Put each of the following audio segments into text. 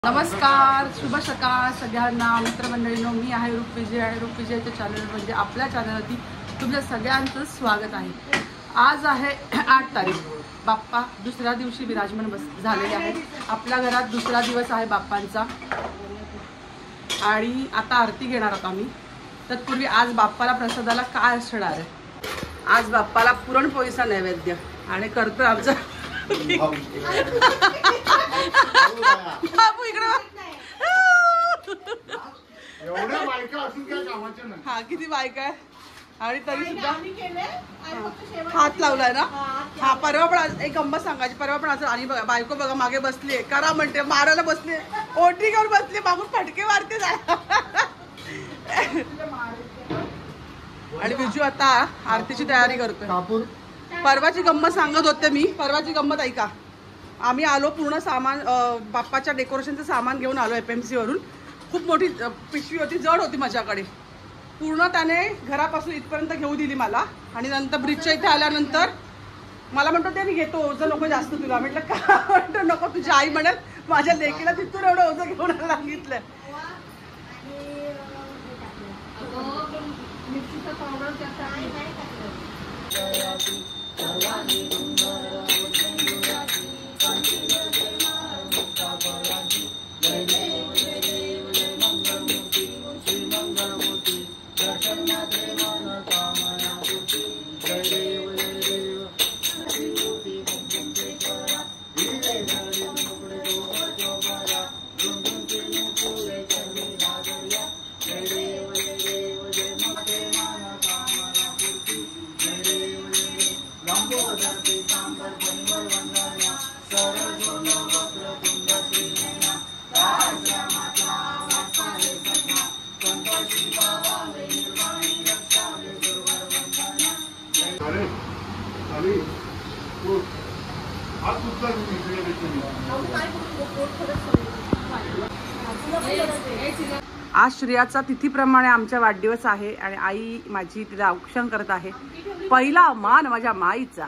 नमस्कार, शुभ सकाळ सगळ्यांना मित्रमंडळींनो. मी आहे रूपविजय आणि रूपविजयच्या चॅनल म्हणजे आपल्या चॅनलवरती तुमच्या सगळ्यांचं स्वागत आहे. आज आहे 8 तारीख. बाप्पा दुसऱ्या दिवशी विराजमान झालेले आहेत. आपल्या घरात दुसरा दिवस आहे बाप्पांचा आणि आता आरती घेणार आहोत आम्ही. तत्पूर्वी आज बाप्पाला प्रसादाला काय असणार आहे? आज बाप्पाला पुरणपोळीचा नैवेद्य आणि करतोय आमचं बापू इकडे. हा किती बायका आहे आणि तरी सुद्धा हात लावलाय ना. हा परवा पण एक गंमत सांगायची. परवा पण असं आणि बघा बायको बघा मागे बसली करा म्हणते, मारायला बसली, ओटी घेऊन बसली, मागून फटके मारते आणि बिजू आता आरतीची तयारी करतोय. परवाची गंमत सांगत होते मी. परवाची गंमत ऐका. आम्ही आलो पूर्ण सामान बाप्पाच्या डेकोरेशनचं सामान घेऊन आलो FMC वरून. खूप मोठी पिशवी होती, जड होती माझ्याकडे. पूर्ण त्याने घरापासून इथपर्यंत घेऊ दिली मला आणि नंतर ब्रिजच्या इथे आल्यानंतर मला म्हणतो ते मी घेतो, ओझं नको जास्त तुला. म्हटलं का? म्हणतो नको, तुझी आई म्हणेल माझ्या लेकीला तिथून एवढं ओझं घेऊन सांगितलं. आज श्रेयाचा तिथीप्रमाणे आमचा वाढदिवस आहे आणि आई माझी तिला औक्षण करत आहे. पहिला मान माझ्या माईचा.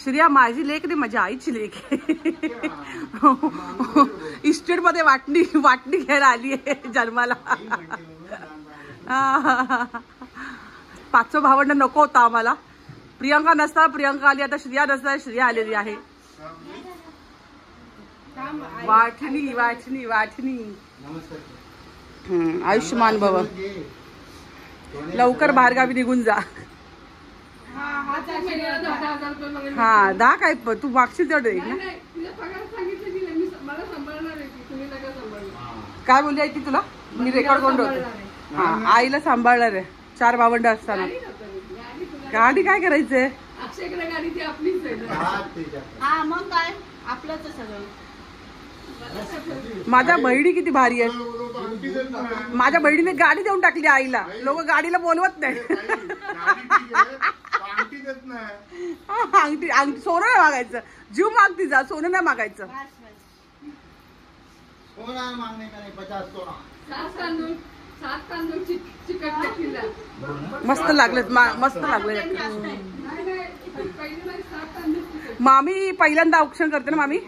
श्रेया माझी लेक नाही, माझ्या आईची लेक आहे. इस्टेट मध्ये वाटणी घ्यायला आली आहे जन्माला. 5 भावंड नको होता आम्हाला. प्रियंका नसता प्रियंका आली, आता श्रेया नसता श्रेया आलेली आहे. वाटणी वाटणी वाटणी. आयुष्यमान भव. लवकर बाहेरगावी निघून जा. हा 10 काय तू मागशील तेवढे ना. काय बोलली आई ती तुला? मी रेकॉर्ड करून ठेवते. हा आईला सांभाळणार आहे 4 भावंड असताना. गाडी काय करायचंय? माझ्या बहिणी किती भारी आहे. माझ्या बहिणीने गाडी देऊन टाकली आईला. लोक गाडीला बोलवत नाही. अंगठी अंगठी सोनं नाही मागायचं. जीव मागती जा, सोनं नाही मागायचं. मस्त लागले, मस्त लागले. मामी पहिल्यांदा औक्षण करते ना मामी.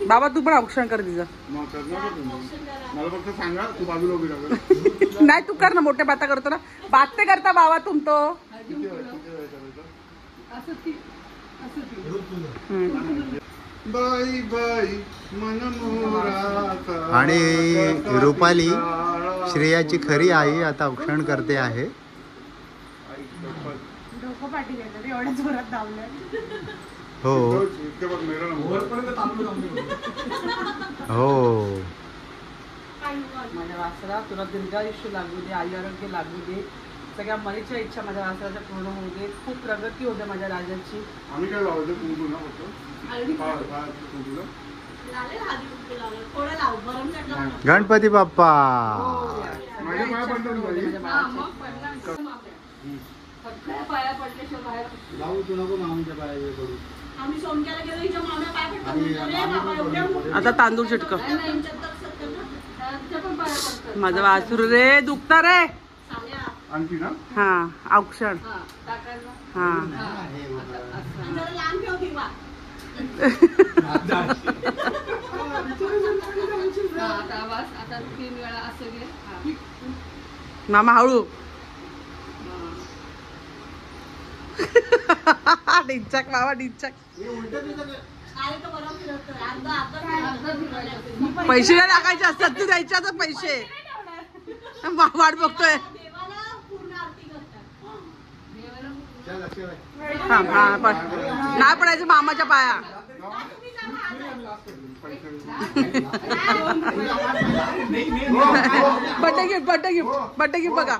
बाबा तू पण औक्षण कर तिचं. नाही तू कर ना, मोठ्या बाता करतो ना. बाते करता बाबा तुम तो. आणि रुपाली श्रेयाची खरी आई आता औक्षण करते आहे. हो हो. माझ्या वासरा तुला दीर्घायुष्य लागू दे, आई आरोग्य लागू दे, सगळ्या मनीच्या इच्छा माझ्या वासराच्या पूर्ण होऊ दे, खूप प्रगती होते माझ्या राजाची. गणपती बाप्पा. पाया पडल्याशिवाय आता तांदूळ चिटक. माझं वासरू रे दुखता रे. औक्षण. आता 3 वेळा असं घे. मामा हळू. डिंचक मामा डिंचक. पैसे नाही टाकायचे असतात तू द्यायचे आता पैसे. वाट बघतोय. नाही पडायचं मामाच्या पाया. Birthday gift birthday gift birthday gift बघा.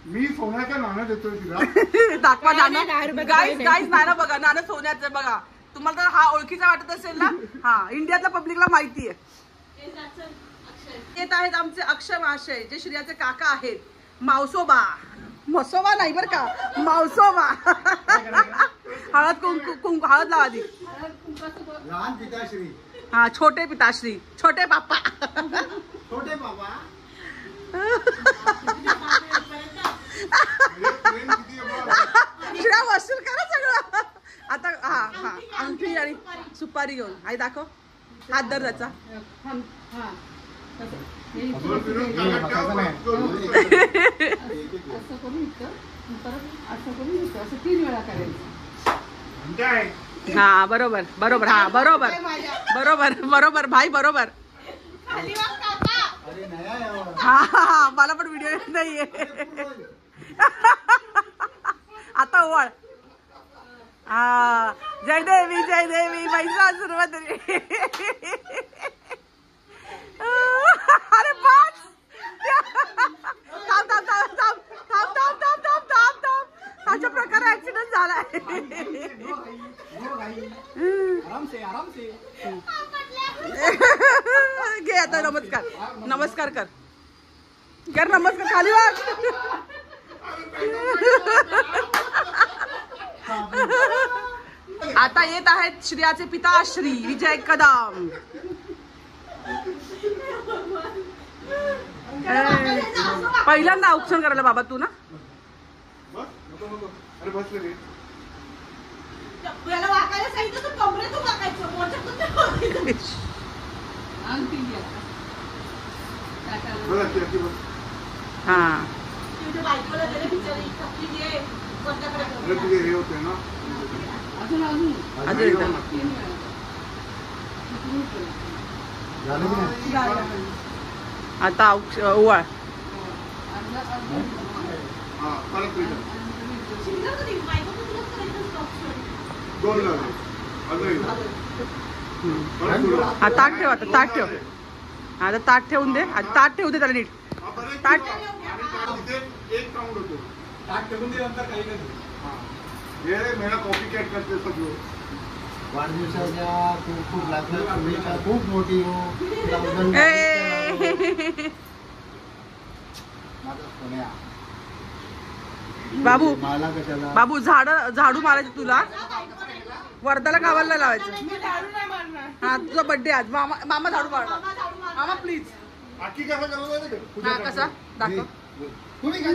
मी सोन्याच्या नाणं देतोय तिला. दाखवा नाणं. गाईज नाणं बघा. नाणं सोन्याचं बघा. तुम्हाला तर हा ओळखीचा वाटत असेल ना. हा इंडियातल्या पब्लिकला माहिती आहे. येत आहेत आमचे अक्षय महाशय जे श्रियाचे काका आहेत. मावसोबा. मसोबा नाही बर का, मावसोबा. हळद कुंकू हळद लावा आधी. लहान पिताश्री. हा छोटे पिताश्री. छोटे बाप्पा. छोटे बाबा. श्रेया वसूल करा सगळं आता. हा हा अंगठी आणि सुपारी घेऊन. आई दाखव. हात धर त्याचा. असं 3 वेळा करायचं. हा बरोबर बरोबर. हा बरोबर बरोबर बरोबर भाई बरोबर. हा हा मला पण व्हिडिओ येत नाहीये. आता ओळ. हा जय देवी महिषासुर. अरे बस. थांब थांब थांब थांब थांब थांब थांब थांब थांब थांब. अशा प्रकारे ऍक्सिडेंट झालाय. घे आता. नमस्कार नमस्कार कर. कर नमस्कार. खाली वाग. आता येत आहेत श्रियाचे पिता श्री विजय कदम. पहिल्यांदा औक्षण करायला बाबा तू ना. अरे बस रे. हा तुझे हे होते ना. अजून आता ओवाळ. हा ताट ठेव. आता ताट ठेव. आता ताट ठेवून दे. आता ताट ठेवू दे त्याला नीट. ताट एक राऊंड होतो. ताट ठेवून दे नंतर काही नाही. हे मेरा कॉपी कॅट करते सगळं. वाढदिवसाच्या खूप खूप लागणार शुभेच्छा. खूप मोठी हो. बाबू मला कशाला. बाबू झाडू मारायचं तुला. वर्धाला गावाला लावायचं. हा तुझा बर्थडे आज. मामा झाडू मारणार. मामा प्लीज. बाकी कसं करायचं. हा कसा दाखव. तुम्ही काय